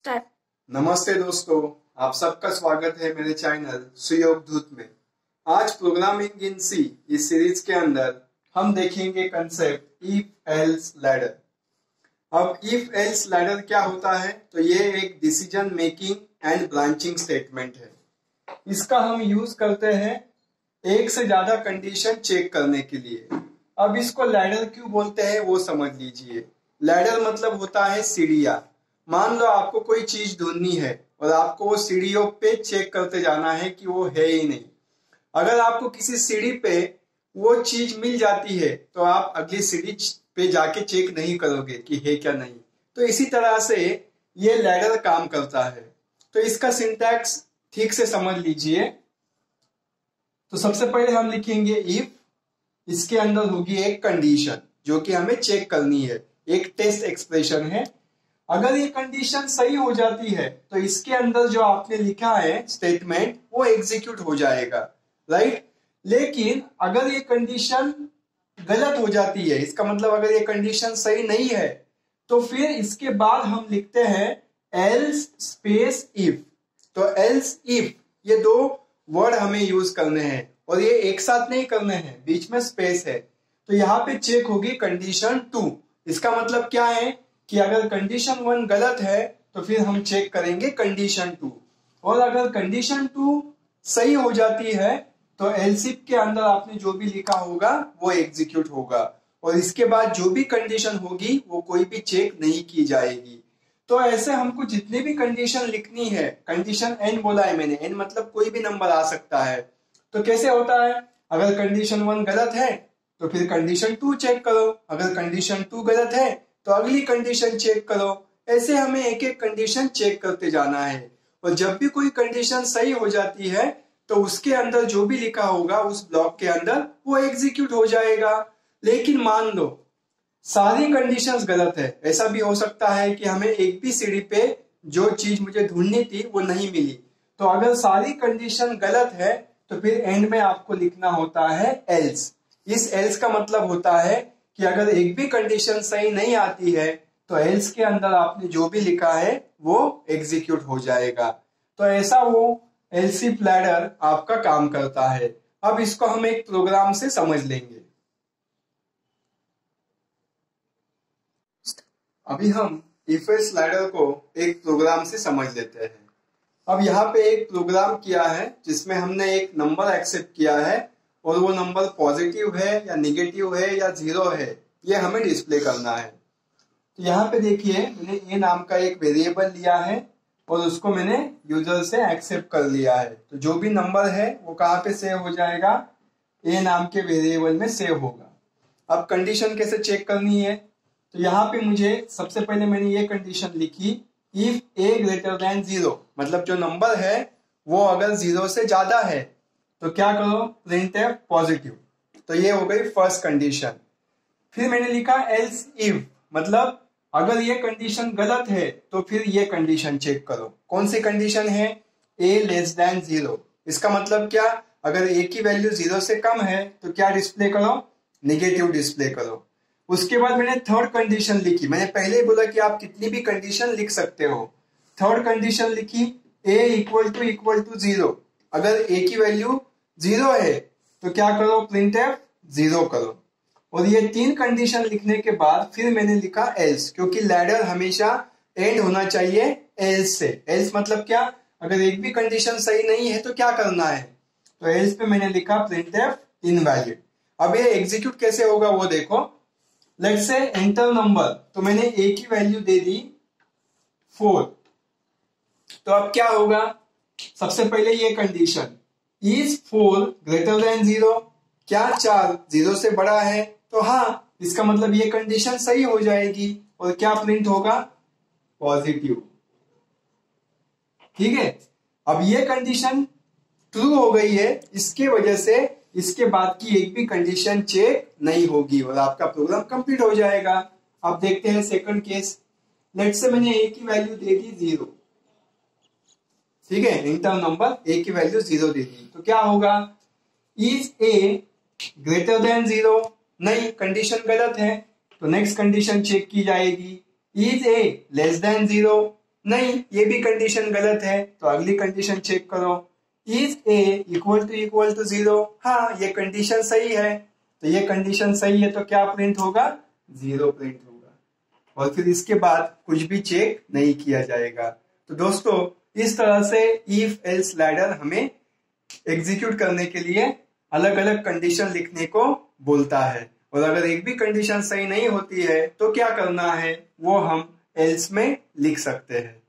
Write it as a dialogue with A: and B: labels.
A: Start.
B: नमस्ते दोस्तों, आप सबका स्वागत है मेरे चैनल सुयोग धूत में। आज प्रोग्रामिंग इन सी इस सीरीज के अंदर हम देखेंगे कंसेप्ट इफ एल्स लैडर। अब इफ एल्स लैडर क्या होता है, तो ये एक decision making and branching statement है। इसका हम यूज करते हैं एक से ज्यादा कंडीशन चेक करने के लिए। अब इसको लैडर क्यों बोलते हैं वो समझ लीजिए। लैडर मतलब होता है सीढ़ियां। मान लो आपको कोई चीज ढूंढनी है और आपको वो सीढ़ियों पे चेक करते जाना है कि वो है ही नहीं। अगर आपको किसी सीढ़ी पे वो चीज मिल जाती है तो आप अगली सीढ़ी पे जाके चेक नहीं करोगे कि है क्या नहीं। तो इसी तरह से ये लैडर काम करता है। तो इसका सिंटैक्स ठीक से समझ लीजिए। तो सबसे पहले हम लिखेंगे इफ, इसके अंदर होगी एक कंडीशन जो कि हमें चेक करनी है, एक टेस्ट एक्सप्रेशन है। अगर ये कंडीशन सही हो जाती है तो इसके अंदर जो आपने लिखा है स्टेटमेंट वो एग्जीक्यूट हो जाएगा, राइट। लेकिन अगर ये कंडीशन गलत हो जाती है, इसका मतलब अगर ये कंडीशन सही नहीं है, तो फिर इसके बाद हम लिखते हैं एल्स स्पेस इफ। तो एल्स इफ ये दो वर्ड हमें यूज करने हैं और ये एक साथ नहीं करने हैं, बीच में स्पेस है। तो यहाँ पे चेक होगी कंडीशन 2। इसका मतलब क्या है कि अगर कंडीशन 1 गलत है तो फिर हम चेक करेंगे कंडीशन 2, और अगर कंडीशन 2 सही हो जाती है तो एल्स इफ के अंदर आपने जो भी लिखा होगा वो एग्जीक्यूट होगा, और इसके बाद जो भी कंडीशन होगी वो कोई भी चेक नहीं की जाएगी। तो ऐसे हमको जितनी भी कंडीशन लिखनी है, कंडीशन n बोला है मैंने, n मतलब कोई भी नंबर आ सकता है। तो कैसे होता है, अगर कंडीशन 1 गलत है तो फिर कंडीशन 2 चेक करो, अगर कंडीशन 2 गलत है तो अगली कंडीशन चेक करो। ऐसे हमें एक एक कंडीशन चेक करते जाना है, और जब भी कोई कंडीशन सही हो जाती है तो उसके अंदर जो भी लिखा होगा उस ब्लॉक के अंदर वो एग्जीक्यूट हो जाएगा। लेकिन मान लो सारी कंडीशंस गलत है, ऐसा भी हो सकता है कि हमें एक भी सीढ़ी पे जो चीज मुझे ढूंढनी थी वो नहीं मिली। तो अगर सारी कंडीशन गलत है तो फिर एंड में आपको लिखना होता है एल्स। इस एल्स का मतलब होता है कि अगर एक भी कंडीशन सही नहीं आती है तो एल्स के अंदर आपने जो भी लिखा है वो एग्जीक्यूट हो जाएगा। तो ऐसा वो एल्स इफ लैडर आपका काम करता है। अब इसको हम एक प्रोग्राम से समझ लेंगे। अभी हम इफ एल्स लैडर को एक प्रोग्राम से समझ लेते हैं। अब यहाँ पे एक प्रोग्राम किया है जिसमें हमने एक नंबर एक्सेप्ट किया है, और वो नंबर पॉजिटिव है या निगेटिव है या 0 है ये हमें डिस्प्ले करना है। तो यहाँ पे देखिए मैंने ए नाम का एक वेरिएबल लिया है और उसको मैंने यूजर से एक्सेप्ट कर लिया है। तो जो भी नंबर है वो कहाँ पे सेव हो जाएगा, ए नाम के वेरिएबल में सेव होगा। अब कंडीशन कैसे चेक करनी है, तो यहाँ पे मुझे सबसे पहले मैंने ये कंडीशन लिखी, इफ ए ग्रेटर देन 0, मतलब जो नंबर है वो अगर 0 से ज्यादा है तो क्या करो, प्रिंट एफ पॉजिटिव। तो ये हो गई फर्स्ट कंडीशन। फिर मैंने लिखा एल्स इफ, मतलब अगर ये कंडीशन गलत है तो फिर ये कंडीशन चेक करो। कौन सी कंडीशन है, ए लेस देन 0। इसका मतलब क्या, अगर ए की वैल्यू 0 से कम है तो क्या डिस्प्ले करो, नेगेटिव डिस्प्ले करो। उसके बाद मैंने थर्ड कंडीशन लिखी। मैंने पहले ही बोला कि आप कितनी भी कंडीशन लिख सकते हो। थर्ड कंडीशन लिखी, ए इक्वल टू 0। अगर ए की वैल्यू 0 है तो क्या करो, प्रिंट एफ 0 करो। और ये 3 कंडीशन लिखने के बाद फिर मैंने लिखा एल्स, क्योंकि लैडर हमेशा एंड होना चाहिए एल्स से। एल्स मतलब क्या, अगर एक भी कंडीशन सही नहीं है तो क्या करना है, तो एल्स पे मैंने लिखा प्रिंट एफ इनवैलिड। अब ये एग्जीक्यूट कैसे होगा वो देखो। लेट्स से एंटर नंबर, तो मैंने ए की वैल्यू दे दी 4। तो अब क्या होगा, सबसे पहले ये कंडीशन, इज 4 ग्रेटर देन 0, क्या 4 0 से बड़ा है, तो हाँ, इसका मतलब ये कंडीशन सही हो जाएगी और क्या प्रिंट होगा, पॉजिटिव। ठीक है, अब ये कंडीशन ट्रू हो गई है, इसके वजह से इसके बाद की एक भी कंडीशन चेक नहीं होगी और आपका प्रोग्राम कंप्लीट हो जाएगा। अब देखते हैं सेकंड केस। लेट्स से मैंने ए की वैल्यू दे दी 0, ठीक है, इंटर नंबर ए की वैल्यू 0 दे दी, तो क्या होगा, इज ए ग्रेटर देन 0, नहीं, कंडीशन गलत है, तो नेक्स्ट कंडीशन चेक की जाएगी, इज ए लेस देन 0, नहीं, ये भी कंडीशन गलत है, तो अगली कंडीशन चेक करो। इज ए इक्वल टू 0, हाँ ये कंडीशन सही है, तो ये कंडीशन सही है तो क्या प्रिंट होगा, 0 प्रिंट होगा, और फिर इसके बाद कुछ भी चेक नहीं किया जाएगा। तो दोस्तों इस तरह से इफ एल्स लैडर हमें एग्जीक्यूट करने के लिए अलग अलग कंडीशन लिखने को बोलता है, और अगर एक भी कंडीशन सही नहीं होती है तो क्या करना है वो हम एल्स में लिख सकते हैं।